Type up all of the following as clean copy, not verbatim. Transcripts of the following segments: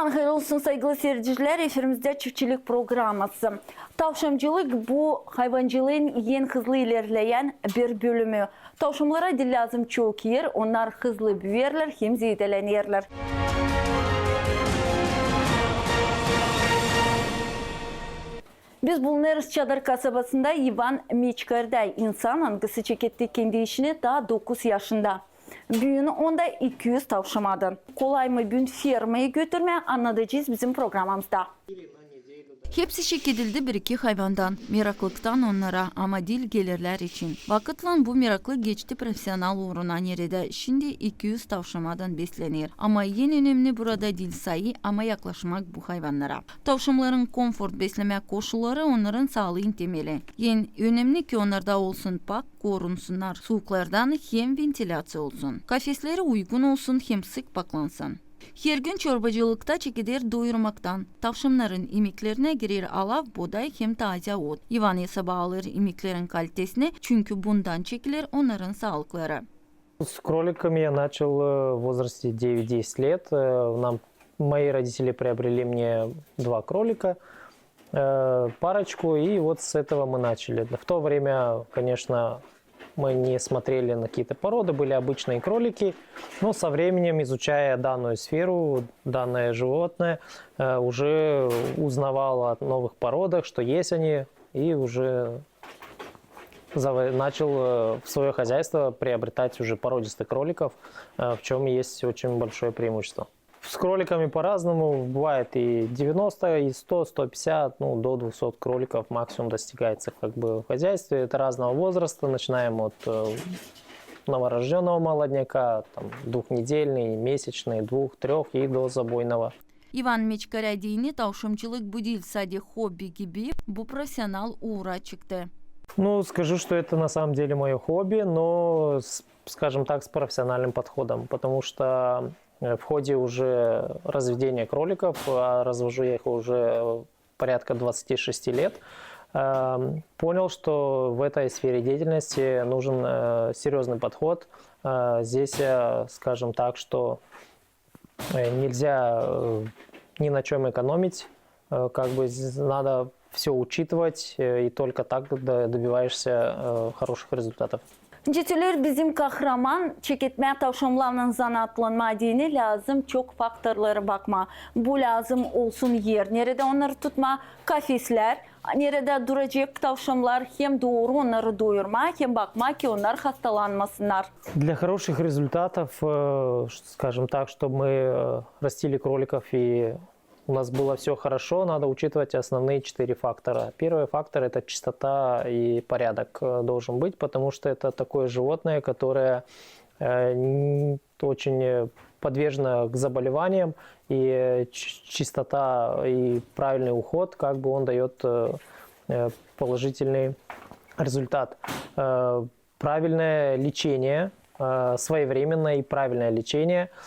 Sabahınız olsun saygılı seyirciler. Efirimizde çiftçilik programması. Tavşancılık bu hayvancılığın en hızlı ilerleyen bir bölümü. Tavşanlara dil lazım çok yer. Onlar hızlı büyürler hem zedelenirler. Biz bulunuruz Çadır kasabasında Ivan Michkarday insan hangisi çeketti kendi işini daha 9 yaşında. Büyüğünü onda 200 tavşamadan. Kolay mı gün firmaya götürmeye anlatacağız bizim programımızda. Hepsi şekilde bir iki hayvandan, meraklıktan onlara ama dil gelirler için. Vakıtla bu meraklı geçti profesyonel uğruna nerede şimdi 200 tavşamadan beslenir. Ama en önemli burada dil sayı ama yaklaşmak bu hayvanlara. Tavşanların konfor besleme koşulları onların sağlığın temeli. En önemli ki onlarda olsun pak korunsunlar. Soğuklardan hem ventilasyon olsun. Kafesleri uygun olsun hem sık paklansın. Her gün çorbacılıkta çekilir doyurmaktan. Tavşanların imiklerine girer alav, buğday hem taze ot. Ivan ise bağlar imiklerin kalitesine çünkü bundan çekilir onların sağlıkları. С кроликами я начал в возрасте 9-10 лет. Мои родители приобрели мне 2 кролика, парочку, и вот с этого мы начали. В то время, конечно, мы не смотрели на какие-то породы, были обычные кролики, но со временем, изучая данную сферу, данное животное, уже узнавал о новых породах, что есть они, и уже начал в свое хозяйство приобретать уже породистых кроликов, в чем есть очень большое преимущество. С кроликами по-разному, бывает и 90, и 100, 150, ну, до 200 кроликов максимум достигается как бы в хозяйстве. Это разного возраста, начинаем от новорожденного молодняка, там, 2-недельный, месячный, 2-3 и до забойного. Ivan Michkaradiy'ni tavşamçılık bu değil sadece hobi gibi bu profesyonel uğra çıktı. Ну, скажу, что это на самом деле мое хобби, но, скажем так, с профессиональным подходом, потому что в ходе уже разведения кроликов, а развожу я их уже порядка 26 лет, понял, что в этой сфере деятельности нужен серьезный подход. Здесь, скажем так, что нельзя ни на чем экономить, как бы надо все учитывать, и только так добиваешься хороших результатов. Cetiler bizim kahraman çeketme tavşanlarının zanatlanma dini lazım çok faktörlere bakma. Bu lazım olsun yer. Nerede onları tutma, kafesler, nerede duracak tavşanlar hem doğru onları doyurma hem bakma ki onlar hastalanmasınlar. Для хороших результатов, скажем так, чтобы мы растили кроликов и у нас было все хорошо, надо учитывать основные 4 фактора. Первый фактор – это чистота и порядок должен быть, потому что это такое животное, которое очень подвержено к заболеваниям, и чистота и правильный уход, как бы он дает положительный результат. Правильное лечение, своевременное и правильное лечение –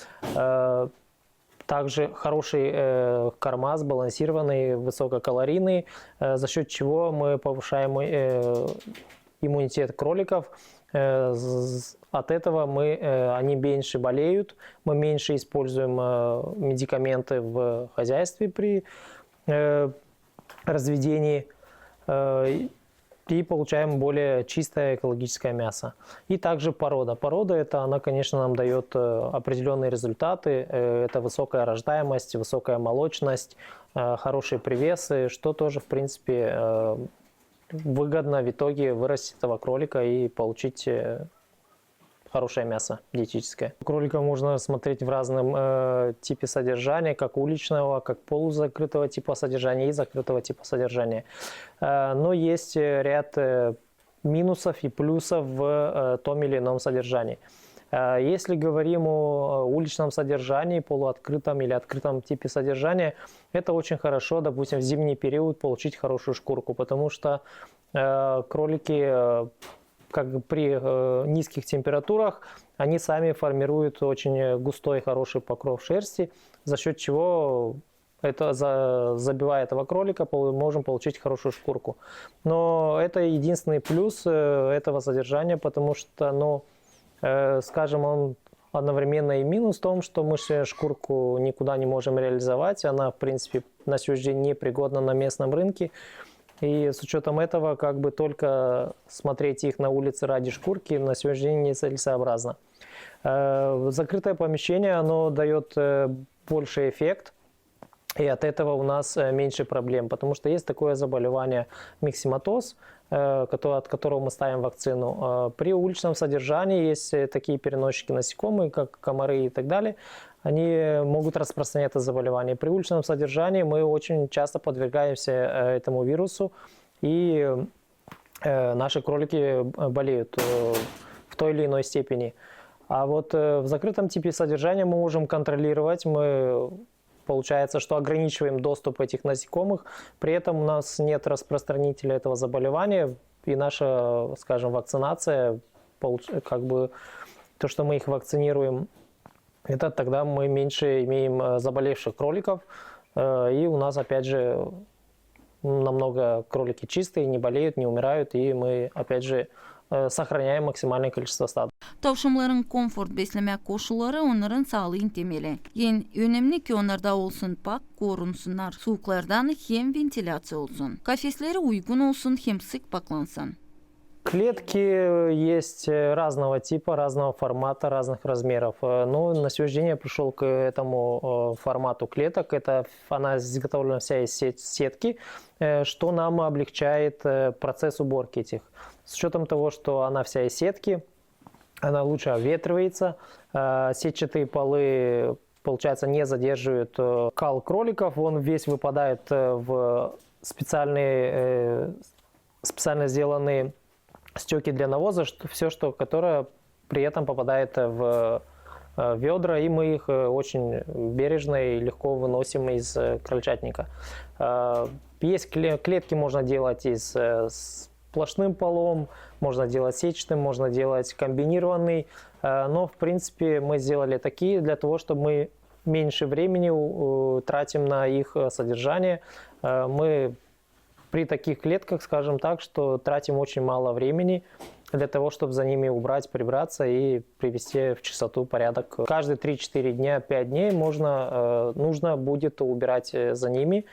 также хороший корма, сбалансированный, высококалорийный, за счет чего мы повышаем иммунитет кроликов. От этого они меньше болеют, мы меньше используем медикаменты в хозяйстве при разведении и получаем более чистое экологическое мясо. И также порода. Порода это, она, конечно, нам дает определенные результаты. Это высокая рождаемость, высокая молочность, хорошие привесы, что тоже, в принципе, выгодно в итоге вырастить этого кролика и получить хорошее мясо диетическое. Кролика можно рассмотреть в разном типе содержания, как уличного, как полузакрытого типа содержания и закрытого типа содержания. Но есть ряд минусов и плюсов в том или ином содержании. Если говорим о уличном содержании, полуоткрытом или открытом типе содержания, это очень хорошо, допустим, в зимний период получить хорошую шкурку, потому что кролики как бы при низких температурах они сами формируют очень густой хороший покров шерсти, за счет чего это забивая этого кролика, можем получить хорошую шкурку. Но это единственный плюс этого содержания, потому что, ну, скажем, он одновременно и минус в том, что мы шкурку никуда не можем реализовать. Она, в принципе, на сегодняшний день непригодна на местном рынке. И с учетом этого, как бы только смотреть их на улице ради шкурки на сегодняшний день нецелесообразно. Закрытое помещение, оно дает больший эффект. И от этого у нас меньше проблем, потому что есть такое заболевание миксематоз, от которого мы ставим вакцину. При уличном содержании есть такие переносчики насекомых, как комары и так далее. Они могут распространять это заболевание. При уличном содержании мы очень часто подвергаемся этому вирусу, и наши кролики болеют в той или иной степени. А вот в закрытом типе содержания мы можем контролировать, получается, что ограничиваем доступ этих насекомых, при этом у нас нет распространителя этого заболевания, и наша, скажем, вакцинация, как бы то, что мы их вакцинируем, это тогда мы меньше имеем заболевших кроликов, и у нас, опять же, намного кролики чистые, не болеют, не умирают, и мы, опять же, сохраняем максимальное количество стада. Tavşanların komfort besləmə koşulları onların sağlığın temeli. Yəni, önemli ki onlarda olsun pak, korunsunlar. Soğuklardan hem ventilasiya olsun. Kafesleri uygun olsun, hem sık paklansın. Клетки есть разного типа, разного формата, разных размеров. Но на сегодняшний день я пришел к этому формату клеток. Она изготовлена вся из сетки, что нам облегчает процесс уборки этих. С учетом того, что она вся из сетки, она лучше обветривается. Сетчатые полы, получается, не задерживают кал кроликов. Он весь выпадает в специально сделанные стеки для навоза, которое при этом попадает в ведра, и мы их очень бережно и легко выносим из крольчатника. Есть клетки, можно делать и с сплошным полом, можно делать сетчатым, можно делать комбинированный, но в принципе мы сделали такие для того, чтобы мы меньше времени тратим на их содержание. Мы при таких клетках, скажем так, что тратим очень мало времени для того, чтобы за ними убрать, прибраться и привести в чистоту, порядок. Каждые 3-4 дня, 5 дней нужно будет убирать за ними.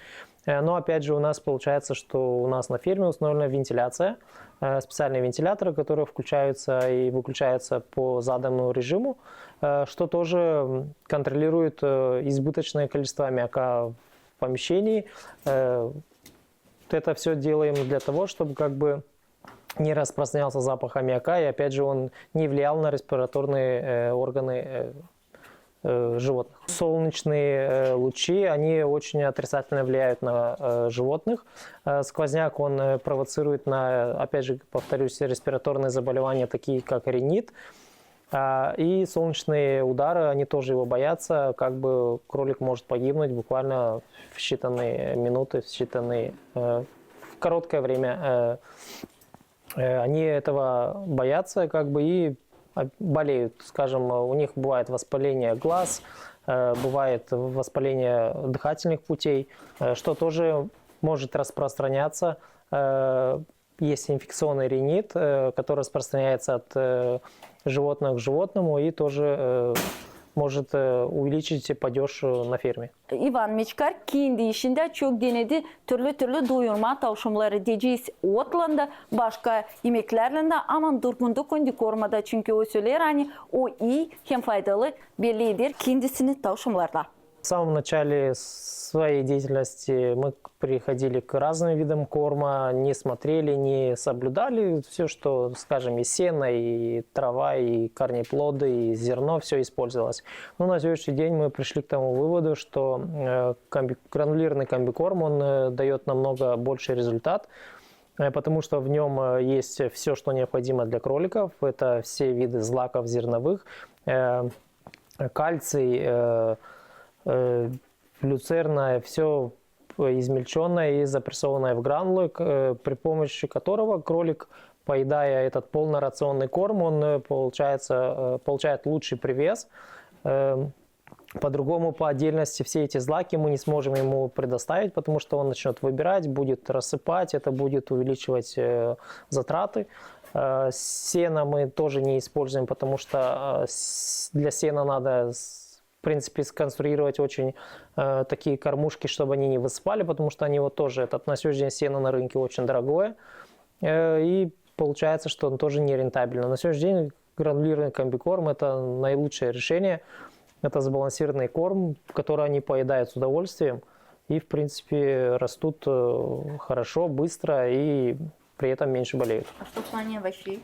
Но опять же у нас получается, что у нас на ферме установлена вентиляция, специальные вентиляторы, которые включаются и выключаются по заданному режиму, что тоже контролирует избыточное количество аммиака в помещении. Это все делаем для того, чтобы как бы не распространялся запах аммиака, и опять же он не влиял на респираторные органы животных. Солнечные лучи, они очень отрицательно влияют на животных. Сквозняк, он провоцирует на, опять же, повторюсь, респираторные заболевания, такие как ринит. И солнечные удары, они тоже его боятся, как бы кролик может погибнуть буквально в считанные минуты, в короткое время. Они этого боятся, как бы, и болеют. Скажем, у них бывает воспаление глаз, бывает воспаление дыхательных путей, что тоже может распространяться. Есть инфекционный ринит, который распространяется от животных к животному и тоже может увеличить падеж на ферме. İvan Meçkar kendi işinde çok denedi. Türlü doyurma tavşanları diyeceğiz otlanda, başka yemeklerle de aman durgunluk kondi korumada çünkü o söyler hani o iyi hem faydalı bellidir kendisini tavşanlarla. В самом начале своей деятельности мы приходили к разным видам корма, не смотрели, не соблюдали все, что, скажем, и сено, и трава, и корнеплоды, и зерно, все использовалось. Но на сегодняшний день мы пришли к тому выводу, что гранулированный комбикорм, он дает намного больший результат, потому что в нем есть все, что необходимо для кроликов. Это все виды злаков зерновых, кальций, люцерна, все измельченное и запрессованное в гранулы, при помощи которого кролик, поедая этот полнорационный корм, он получает лучший привес. По-другому, по отдельности все эти злаки мы не сможем ему предоставить, потому что он начнет выбирать, будет рассыпать, это будет увеличивать затраты. Сено мы тоже не используем, потому что для сена надо, в принципе, сконструировать очень такие кормушки, чтобы они не высыпали, потому что они вот тоже, на сегодняшний день сено на рынке очень дорогое. И получается, что он тоже не рентабельно. На сегодняшний день гранулированный комбикорм – это наилучшее решение. Это сбалансированный корм, который они поедают с удовольствием. И, в принципе, растут хорошо, быстро и при этом меньше болеют. А что в плане овощей?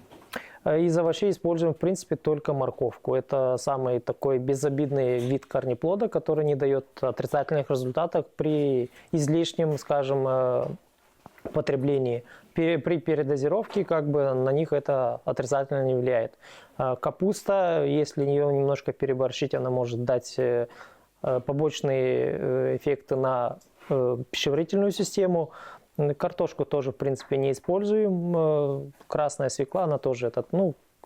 Из овощей используем, в принципе, только морковку. Это самый такой безобидный вид корнеплода, который не дает отрицательных результатов при излишнем, скажем, потреблении. При передозировке на них это отрицательно не влияет. Капуста, если ее немножко переборщить, она может дать побочные эффекты на пищеварительную систему. Картошку тоже, в принципе, не используем. Красная свекла, она тоже,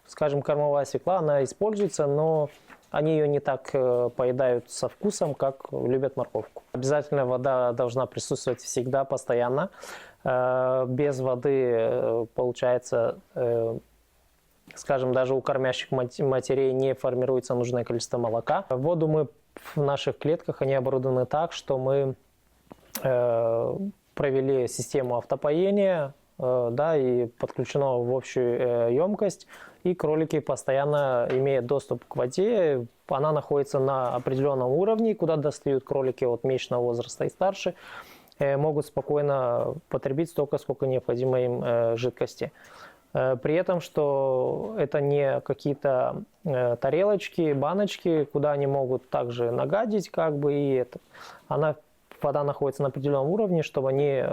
скажем, кормовая свекла, она используется, но они ее не так поедают со вкусом, как любят морковку. Обязательно вода должна присутствовать всегда, постоянно. Без воды, получается, скажем, даже у кормящих матерей не формируется нужное количество молока. Воду мы в наших клетках, они оборудованы так, что мы провели систему автопоения, и подключено в общую емкость, и кролики постоянно имеют доступ к воде. Она находится на определенном уровне, куда достают кролики от месячного возраста и старше, могут спокойно потребить столько, сколько необходимо им жидкости. При этом, что это не какие-то тарелочки, баночки, куда они могут также нагадить, вода находится на определенном уровне, чтобы они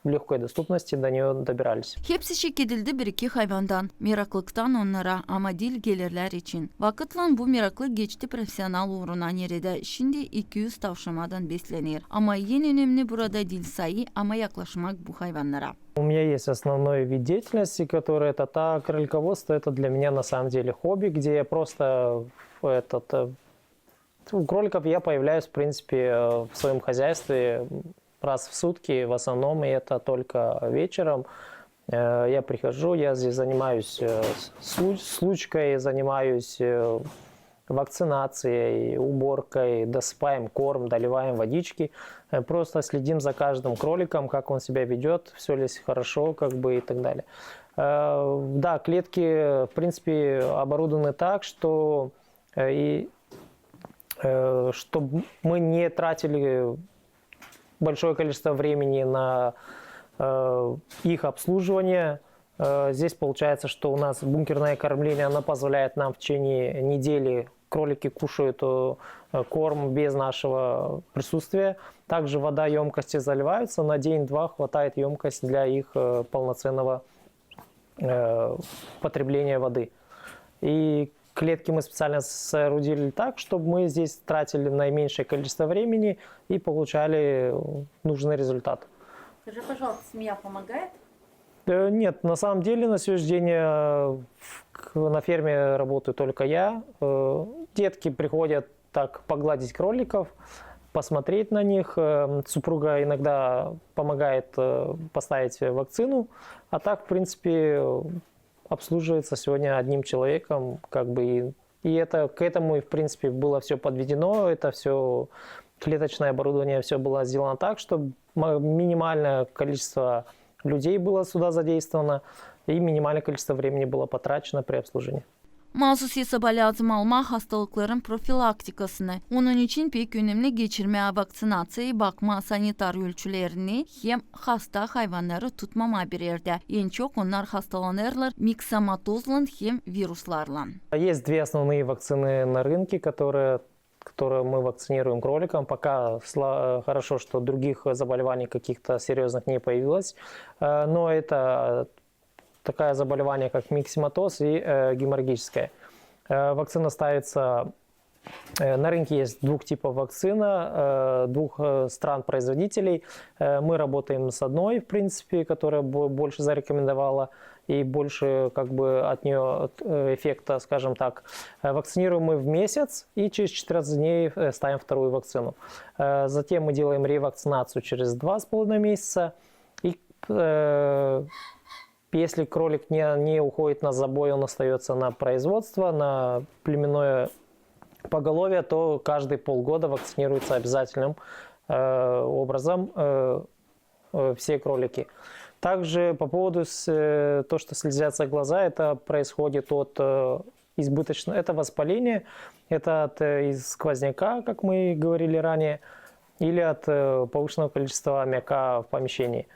в легкой доступности до нее добирались. Hepsi çekildi bir-iki hayvandan, meraklıktan onlara, ama dil gelirler için. Vakıtla bu meraklı geçti profesyonel uğruna nerede, şimdi 200 tavşamadan beslenir. Ama en önemli burada dil sayı, ama yaklaşmak bu hayvanlara. У меня есть основной вид деятельности, который это крольководство. Это для меня на самом деле хобби, где я просто у кроликов я появляюсь, в принципе, в своем хозяйстве раз в сутки, в основном, и это только вечером. Я прихожу, я здесь занимаюсь случкой, занимаюсь вакцинацией, уборкой, досыпаем корм, доливаем водички. Просто следим за каждым кроликом, как он себя ведет, все ли хорошо, и так далее. Да, клетки, в принципе, оборудованы так, что чтобы мы не тратили большое количество времени на их обслуживание. Здесь получается, что у нас бункерное кормление, оно позволяет нам в течение недели, кролики кушают корм без нашего присутствия. Также вода, емкости заливаются, на день-два хватает емкость для их полноценного потребления воды. И клетки мы специально соорудили так, чтобы мы здесь тратили наименьшее количество времени и получали нужный результат. Скажи, пожалуйста, семья помогает? Нет, на самом деле на сегодняшний день на ферме работаю только я. Детки приходят так погладить кроликов, посмотреть на них. Супруга иногда помогает поставить вакцину, а так, в принципе, обслуживается сегодня одним человеком, и это к этому, в принципе, было все подведено, это все клеточное оборудование, все было сделано так, чтобы минимальное количество людей было сюда задействовано и минимальное количество времени было потрачено при обслуживании. Mahsus hesaba lazım alma hastalıkların profilaktikasını, onun için pek önemli geçirmeye vaksinasiyaya bakma sanitar ölçülerini hem hasta hayvanları tutmama bir yerde. En çok onlar hastalanırlar miksomatozla hem viruslarla. Есть две основные вакцины на рынке, которые мы вакцинируем кроликам. Пока хорошо, что других заболеваний каких-то серьезных не появилось, но это такое заболевание, как миксематоз и геморрагическое. Вакцина ставится... На рынке есть двух типов вакцина, двух стран-производителей. Мы работаем с одной, в принципе, которая больше зарекомендовала и больше от нее эффекта, скажем так. Вакцинируем мы в месяц и через 14 дней ставим вторую вакцину. Затем мы делаем ревакцинацию через 2,5 месяца. И если кролик не уходит на забой, он остается на производство, на племенное поголовье, то каждые полгода вакцинируются обязательным образом все кролики. Также по поводу то, что слезятся глаза, это происходит от избыточного, это воспаление, это от сквозняка, как мы говорили ранее, или от повышенного количества аммиака в помещении.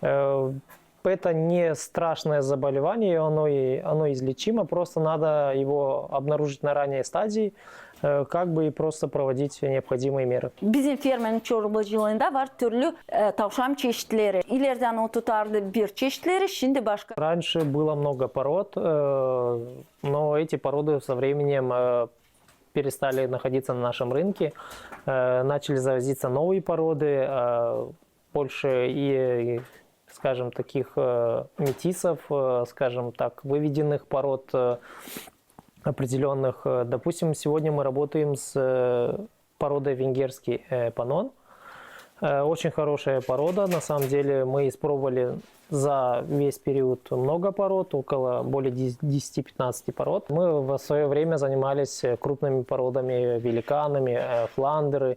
Это не страшное заболевание, оно излечимо, просто надо его обнаружить на ранней стадии, как бы и просто проводить необходимые меры. Bizim fermenin çorbacılığında var türlü tavşan çeşitleri. İleriden o tutardı bir çeşitleri, şimdi başka. Раньше было много пород, но эти породы со временем перестали находиться на нашем рынке, начали завозиться новые породы, больше и, скажем, таких метисов, скажем так, выведенных пород определенных. Допустим, сегодня мы работаем с породой венгерский панон. Очень хорошая порода. На самом деле мы испробовали за весь период много пород, около более 10-15 пород. Мы в свое время занимались крупными породами, великанами, фландеры,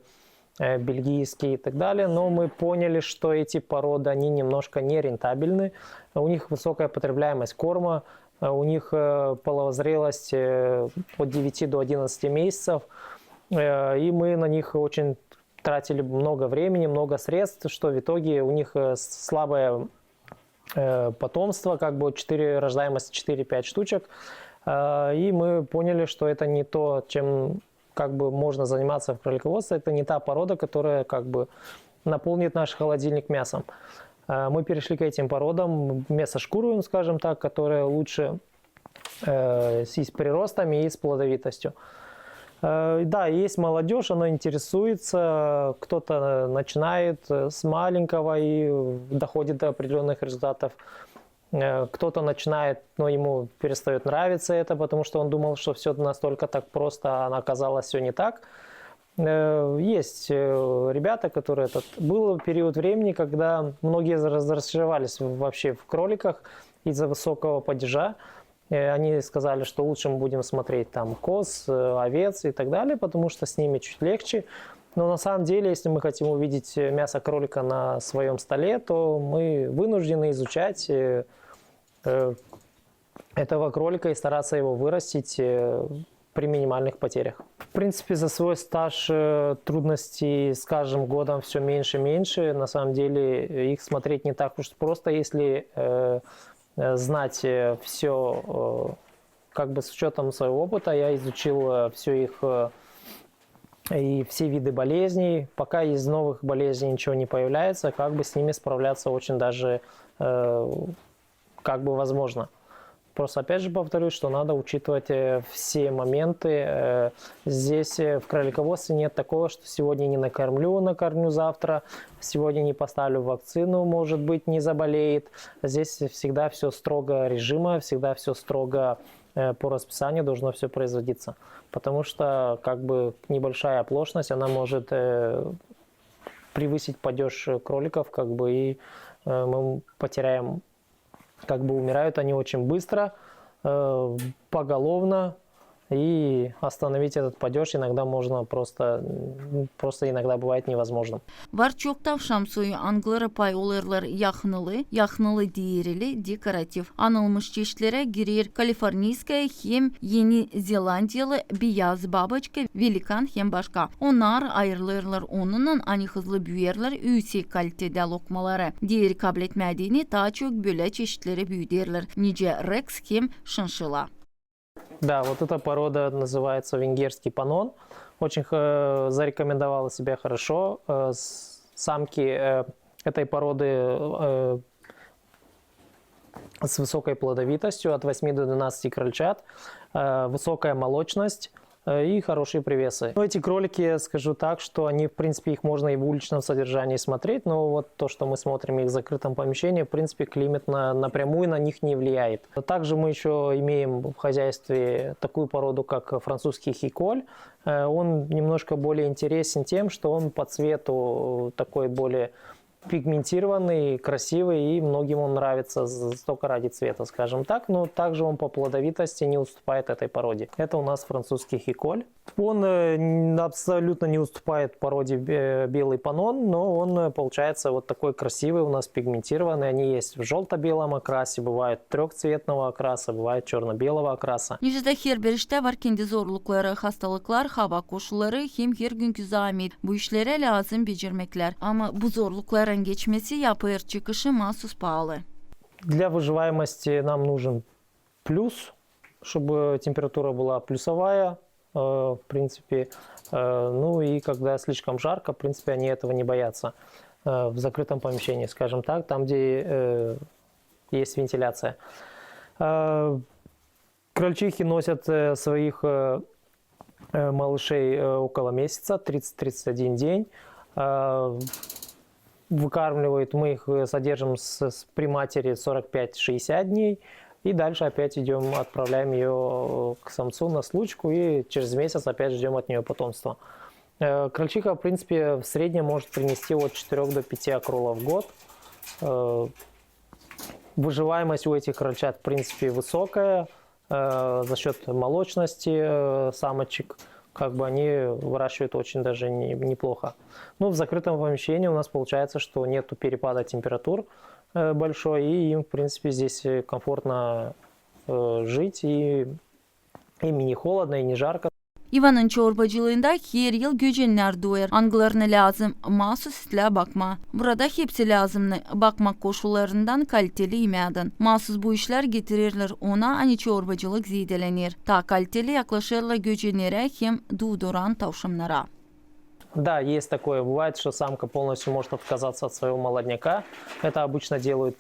бельгийские и так далее. Но мы поняли, что эти породы, они немножко нерентабельны. У них высокая потребляемость корма, у них половозрелость от 9 до 11 месяцев. И мы на них очень тратили много времени, много средств, что в итоге у них слабое потомство, как бы рождаемость 4-5 штучек. И мы поняли, что это не то, чем как бы можно заниматься в кролиководстве. Это не та порода, которая как бы наполнит наш холодильник мясом. Мы перешли к этим породам мясошкуровым, скажем так, которые лучше с приростами и с плодовитостью. Да, есть молодежь, она интересуется, кто-то начинает с маленького и доходит до определенных результатов. Кто-то начинает, но ему перестает нравиться это, потому что он думал, что все настолько так просто, а оказалось все не так. Есть ребята, которые... Был период времени, когда многие разочаровались вообще в кроликах из-за высокого падежа. Они сказали, что лучше мы будем смотреть там коз, овец и так далее, потому что с ними чуть легче. Но на самом деле, если мы хотим увидеть мясо кролика на своем столе, то мы вынуждены изучать этого кролика и стараться его вырастить при минимальных потерях. В принципе, за свой стаж трудностей с каждым годом все меньше и меньше. На самом деле их смотреть не так уж просто, если знать все, как бы с учетом своего опыта. Я изучил все их и все виды болезней. Пока из новых болезней ничего не появляется, как бы с ними справляться очень даже как бы возможно. Просто опять же повторюсь, что надо учитывать все моменты. Здесь в кролиководстве нет такого, что сегодня не накормлю завтра, сегодня не поставлю вакцину, может быть, не заболеет. Здесь всегда все строго режима, всегда все строго по расписанию должно все производиться. Потому что как бы небольшая оплошность, она может превысить падеж кроликов, как бы, и мы потеряем. Как бы умирают они очень быстро, поголовно, и остановить этот падеж иногда можно просто иногда бывает невозможно. Var çox tavşan soyu anqlara pay olurlar yaxnılı diyirili, dekorativ. Anılmış çeşitlere girir Kaliforniyskaya, hem Yeni Zelandiyalı, beyaz babaçka, velikan hem başka. Onlar ayrılırlar onunla, ani hızlı büyürler, yüksek kalitede lokmaları. Diğer kabul etmediğini daha çok böyle çeşitleri büyüdürler. Nice Rex hem Шиншилла. Да, вот эта порода называется венгерский панон. Очень зарекомендовала себя хорошо. Самки этой породы с высокой плодовитостью, от 8 до 12 крольчат, высокая молочность и хорошие привесы. Но эти кролики, я скажу так, что они, в принципе, их можно и в уличном содержании смотреть, но вот то, что мы смотрим их в закрытом помещении, в принципе, климат напрямую на них не влияет. Также мы еще имеем в хозяйстве такую породу, как французский хиколь. Он немножко более интересен тем, что он по цвету такой более пигментированный, красивый, и многим он нравится только ради цвета, скажем так, но также он по плодовитости не уступает этой породе. Это у нас французский хиколь. Он абсолютно не уступает породе белый панон, но он получается вот такой красивый, у нас пигментированный. Они есть в желто-белом окрасе, бывает трехцветного окраса, бывает черно-белого окраса. Necədə Xerbirişdə var kendi zorluqları, xastalıqlar, hava koşulları, hem her günkü zamit. Bu işlere lazım becirmekler. Ama bu zorlukların geçmesi yapır çıkışı mahsus pahalı. Для выживаемости нам нужен плюс, чтобы температура была плюсовая, в принципе. Ну и когда слишком жарко, в принципе, они этого не боятся. В закрытом помещении, скажем так, там, где есть вентиляция. Крольчихи носят своих малышей около месяца, 30-31 день. Выкармливают, мы их содержим при матери 45-60 дней. И дальше опять идем, отправляем ее к самцу на случку, и через месяц опять ждем от нее потомства. Крольчиха, в принципе, в среднем может принести от 4 до 5 акролов в год. Выживаемость у этих крольчат, в принципе, высокая за счет молочности самочек. Как бы они выращивают очень даже неплохо. Ну, в закрытом помещении у нас получается, что нету перепада температур большой, и им, в принципе, здесь комфортно жить, и им не холодно, и не жарко. İvanın çorbacılığında her yıl göçenler doğar. Anglarına lazım mahsus istila bakma. Burada hepsi lazımlı. Bakmak koşullarından kaliteli yemedin. Mahsus bu işler getirirler ona, hani çorbacılık zidelenir. Ta kaliteli yaklaşırlar göçenlere hem doğduran tavşanlara. Да, есть такое. Бывает, что самка полностью может отказаться от своего молодняка. Это обычно делают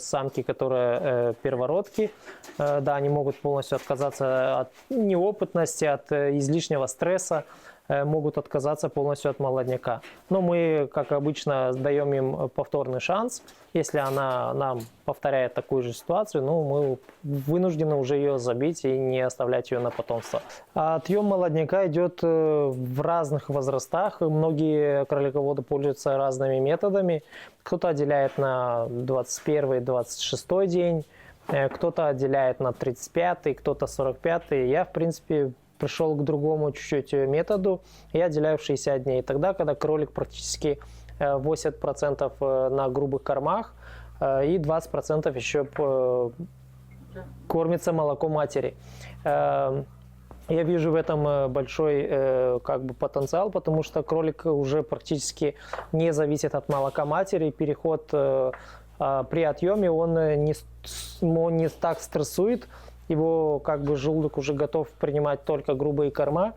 самки, которые первородки. Да, они могут полностью отказаться от неопытности, от излишнего стресса, могут отказаться полностью от молодняка. Но мы, как обычно, даем им повторный шанс. Если она нам повторяет такую же ситуацию, ну, мы вынуждены уже ее забить и не оставлять ее на потомство. Отъем молодняка идет в разных возрастах. Многие кролиководы пользуются разными методами. Кто-то отделяет на 21-26 день, кто-то отделяет на 35-й, кто-то 45-й. Я, в принципе, пришел к другому чуть-чуть методу. Я отделяю в 60 дней. Тогда, когда кролик практически 80% на грубых кормах и 20% еще кормится молоком матери. Я вижу в этом большой как бы потенциал, потому что кролик уже практически не зависит от молока матери. Переход при отъеме он не так стрессует. Его как бы желудок уже готов принимать только грубые корма,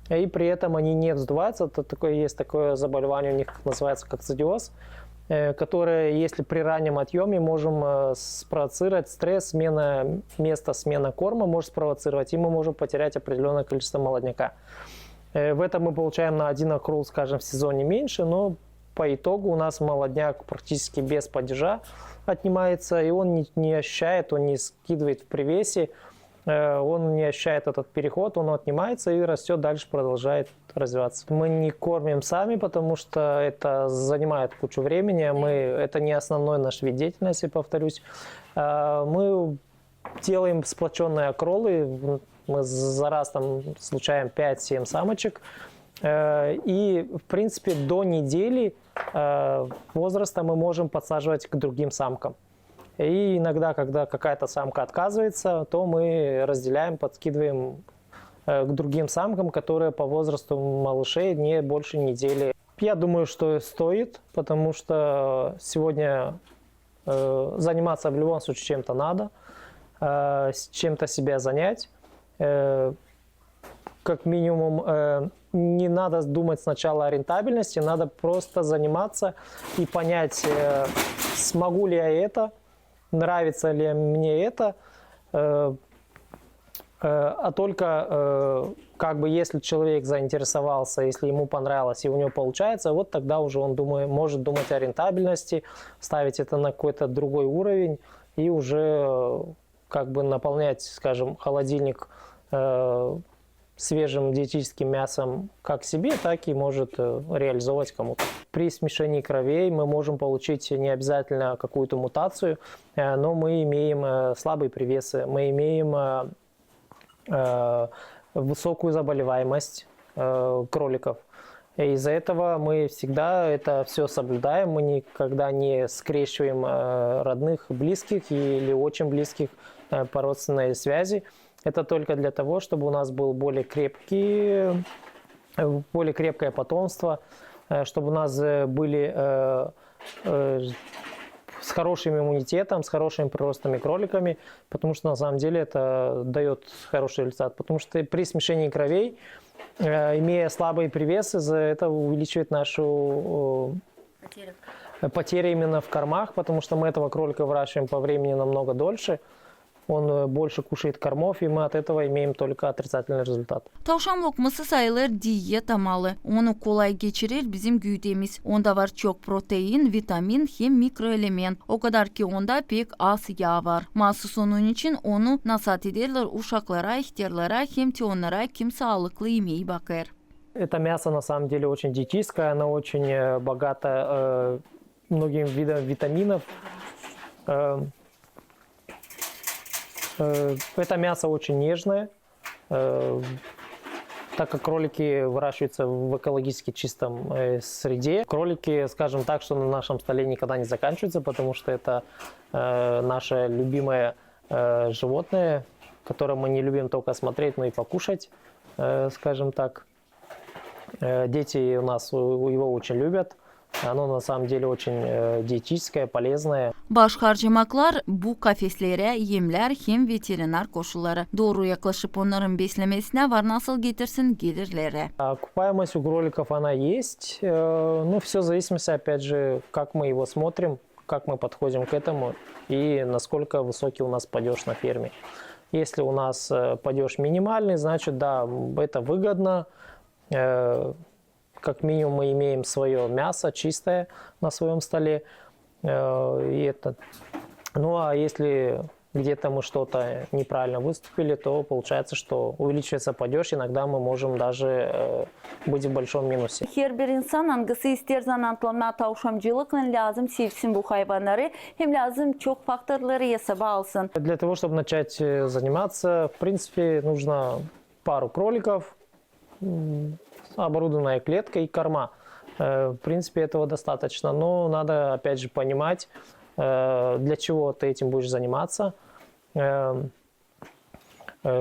и при этом они не вздуваются. Это есть такое заболевание у них, называется кокцидиоз, которое, если при раннем отъеме можем спровоцировать стресс, смена места, смена корма может спровоцировать, и мы можем потерять определенное количество молодняка. В этом мы получаем на 1 акрол, скажем, в сезоне меньше, но по итогу у нас молодняк практически без падежа отнимается, и он не ощущает, он не скидывает в привесе, он не ощущает этот переход, он отнимается и растет дальше, продолжает развиваться. Мы не кормим сами, потому что это занимает кучу времени, это не основной наш вид деятельности, повторюсь. Мы делаем сплоченные акролы, мы за раз там случаем 5-7 самочек, и, в принципе, до недели возраста мы можем подсаживать к другим самкам. И иногда, когда какая-то самка отказывается, то мы разделяем, подкидываем к другим самкам, которые по возрасту малышей не больше недели. Я думаю, что стоит, потому что сегодня заниматься в любом случае чем-то надо, чем-то себя занять. Как минимум, не надо думать сначала о рентабельности, надо просто заниматься и понять, смогу ли я это, нравится ли мне это, а только как бы если человек заинтересовался, если ему понравилось и у него получается, вот тогда уже он может думать о рентабельности, ставить это на какой-то другой уровень и уже как бы наполнять, скажем, холодильник свежим диетическим мясом как себе, так и может реализовать кому-то. При смешении кровей мы можем получить не обязательно какую-то мутацию, но мы имеем слабые привесы, мы имеем высокую заболеваемость кроликов. Из-за этого мы всегда это все соблюдаем, мы никогда не скрещиваем родных, близких или очень близких по родственной связи. Это только для того, чтобы у нас был более крепкое потомство, чтобы у нас были с хорошим иммунитетом, с хорошими приростами кроликами, потому что на самом деле это дает хороший результат. Потому что при смешении кровей, имея слабые привесы, это увеличивает нашу потерю именно в кормах, потому что мы этого кролика выращиваем по времени намного дольше. Он больше кушает кормов, и мы от этого имеем только отрицательный результат. Tavşan lokması sayılır diyet malı. Onu kolay geçirir bizim güdemiz. Onda var çok protein, vitamin, hem mikroelement. O kadar ki onda pek az yağ var. Mahsus onun için onu nasat ederler uşaklara, ihtiyarlara, hem de onlara kim sağlıklı yemeği bakar. Это мясо на самом деле очень диетическое, оно очень богато многим видам витаминов. Это мясо очень нежное, так как кролики выращиваются в экологически чистом среде. Кролики, скажем так, что на нашем столе никогда не заканчиваются, потому что это наше любимое животное, которое мы не любим только смотреть, но и покушать, скажем так. Дети у нас его очень любят. Оно на самом деле очень диетическое, полезное. Baş harcamaklar bu kafeslere yemler hem veterinar koşulları. Doğru yaklaşıp onların beslemesine var nasıl getirsin gelirlere. Окупаемость у кроликов она есть. Ну, все в зависимости, опять же, как мы его смотрим, как мы подходим к этому и насколько высокий у нас падеж на ферме. Если у нас падеж минимальный, значит, да, это выгодно. Как минимум мы имеем свое мясо чистое на своем столе. Ну а если где-то мы что-то неправильно выступили, то получается, что увеличивается падеж. Иногда мы можем даже быть в большом минусе. Her bir insan hangisi ister zanatlanma tavşancılıkla lazım sevsin bu hayvanları. Hem lazım çok faktörleri hesaba alsın. Для того, чтобы начать заниматься, в принципе, нужно пару кроликов, оборудованная клетка и корма. В принципе, этого достаточно, но надо, опять же, понимать, для чего ты этим будешь заниматься.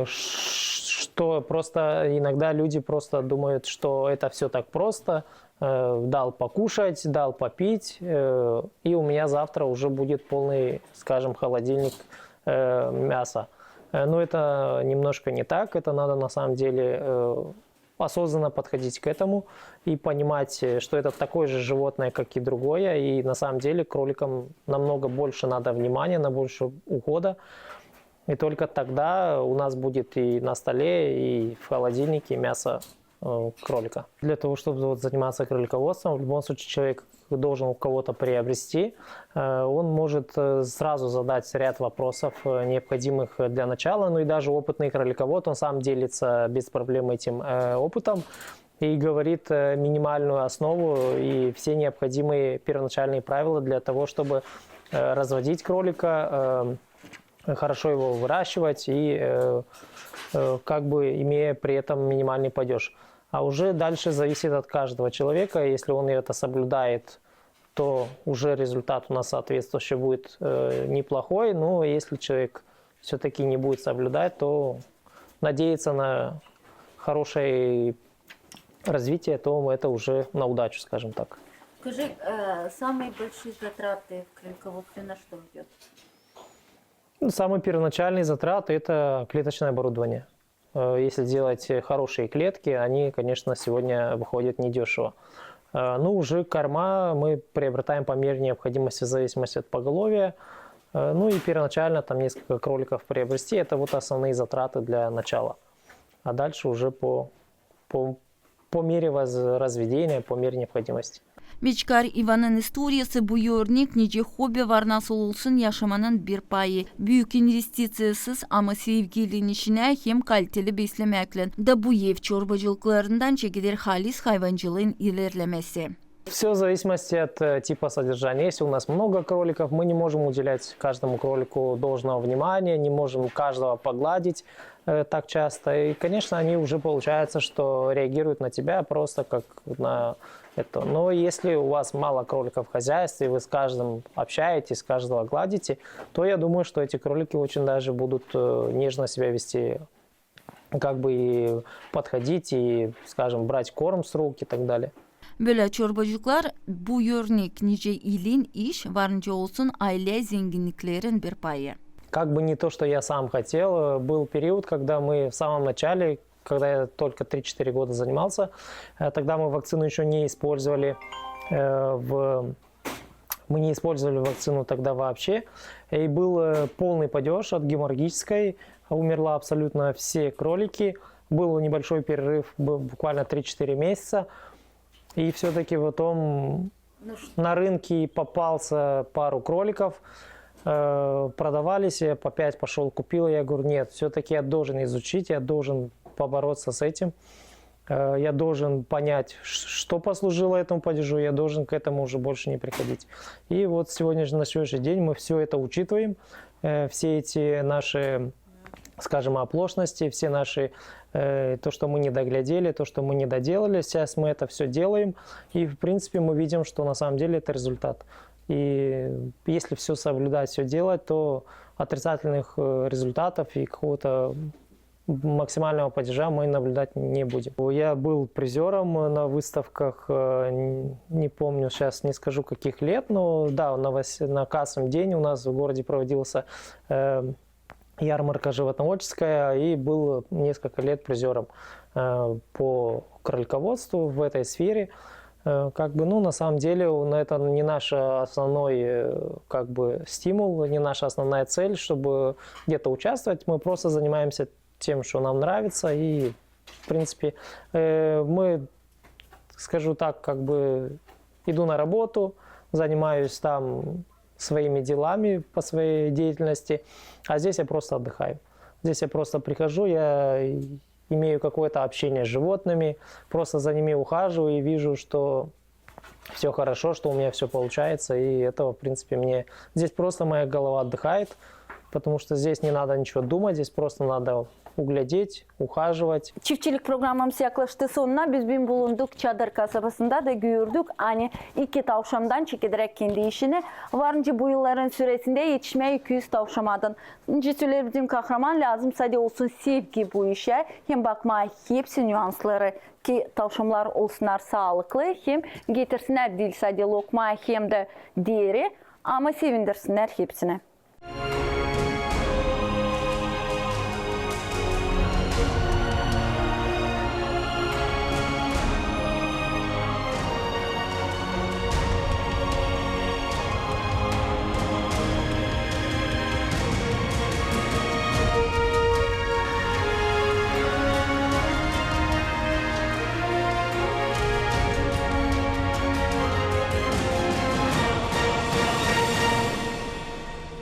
Что просто иногда люди просто думают, что это все так просто. Дал покушать, дал попить, и у меня завтра уже будет полный, скажем, холодильник мяса. Но это немножко не так, это надо на самом деле осознанно подходить к этому и понимать, что это такое же животное, как и другое, и на самом деле кроликам намного больше надо внимания, на больше ухода, и только тогда у нас будет и на столе, и в холодильнике мясо кролика. Для того, чтобы заниматься кролиководством, в любом случае человек должен у кого-то приобрести, он может сразу задать ряд вопросов, необходимых для начала, ну и даже опытный кроликовод, он сам делится без проблем этим опытом и говорит минимальную основу и все необходимые первоначальные правила для того, чтобы разводить кролика, хорошо его выращивать и как бы имея при этом минимальный падеж. А уже дальше зависит от каждого человека. Если он это соблюдает, то уже результат у нас соответствующий будет неплохой. Но если человек все-таки не будет соблюдать, то надеяться на хорошее развитие, то это уже на удачу, скажем так. Скажи, самые большие затраты в кролиководстве на что идет? Самый первоначальный затрат – это клеточное оборудование. Если делать хорошие клетки, они, конечно, сегодня выходят недешево. Ну, уже корма мы приобретаем по мере необходимости в зависимости от поголовья. Ну и первоначально там несколько кроликов приобрести – это вот основные затраты для начала. А дальше уже по мере разведения, по мере необходимости. Biçkar İvan'ın istoriyası bu örnek nice hobi var nasıl olsun yaşamanın bir payı. Büyük investitsiyasız ama sevgilinin işine hem kaliteli beslemekle da bu ev çorbacılıklarından çekilir halis hayvancılığın ilerlemesi. Все в зависимости от типа содержания. Если у нас много кроликов, мы не можем уделять каждому кролику должного внимания, не можем каждого погладить так часто. И, конечно, они уже получается, что реагируют на тебя просто как на это. Но если у вас мало кроликов в хозяйстве, вы с каждым общаетесь, каждого гладите, то я думаю, что эти кролики очень даже будут нежно себя вести, как бы и подходить, и, скажем, брать корм с рук и так далее. Böyle çorbacılıklar bu örnek nice ilin iş varınca olsun aile zenginliklerin bir payı. Как бы не то, что я сам хотел, был период, когда мы в самом начале, когда я только 3-4 года занимался, тогда мы вакцину еще не использовали, мы не использовали вакцину тогда вообще, и был полный падеж от геморрагической, умерла абсолютно все кролики, был небольшой перерыв, буквально 3-4 месяца, и все-таки потом на рынке попался пару кроликов, продавались, я опять пошел, купил, я говорю, нет, все-таки я должен изучить, я должен побороться с этим, я должен понять, что послужило этому падежу, я должен к этому уже больше не приходить. И вот на сегодняшний день мы все это учитываем, все эти наши, скажем, оплошности, все наши, то, что мы не доглядели, то, что мы не доделали, сейчас мы это все делаем, и, в принципе, мы видим, что на самом деле это результат. И если все соблюдать, все делать, то отрицательных результатов и какого-то максимального падежа мы наблюдать не будем. Я был призером на выставках, не помню, сейчас не скажу каких лет, но да, на Кассовом день у нас в городе проводился ярмарка животноводческая, и был несколько лет призером по кролиководству в этой сфере. Как бы, ну, на самом деле, это не наш основной, как бы, стимул, не наша основная цель, чтобы где-то участвовать. Мы просто занимаемся тем, что нам нравится, и, в принципе, мы, скажу так, как бы, иду на работу, занимаюсь там своими делами по своей деятельности, а здесь я просто отдыхаю. Здесь я просто прихожу, я имею какое-то общение с животными, просто за ними ухаживаю и вижу, что все хорошо, что у меня все получается, и этого, в принципе, мне... Здесь просто моя голова отдыхает, потому что здесь не надо nичего думать, здесь просто надо uглядеть, ухаживать. Çiftçilik programımız yaklaştı sonuna. Biz bin bulunduk Çadır kasabasında da gördük. Hani 2 tavşandan çekilerek kendi işini. Varınca bu yılların süresinde yetişmeye 200 tavşamadın. Cüsüler bizim kahraman lazım. Sadece olsun sevgi bu işe. Hem bakma hepsi nüansları ki tavşanlar olsunlar sağlıklı. Hem getirsinler değil sadece lokma hem de deri. Ama sevindirsinler hepsini.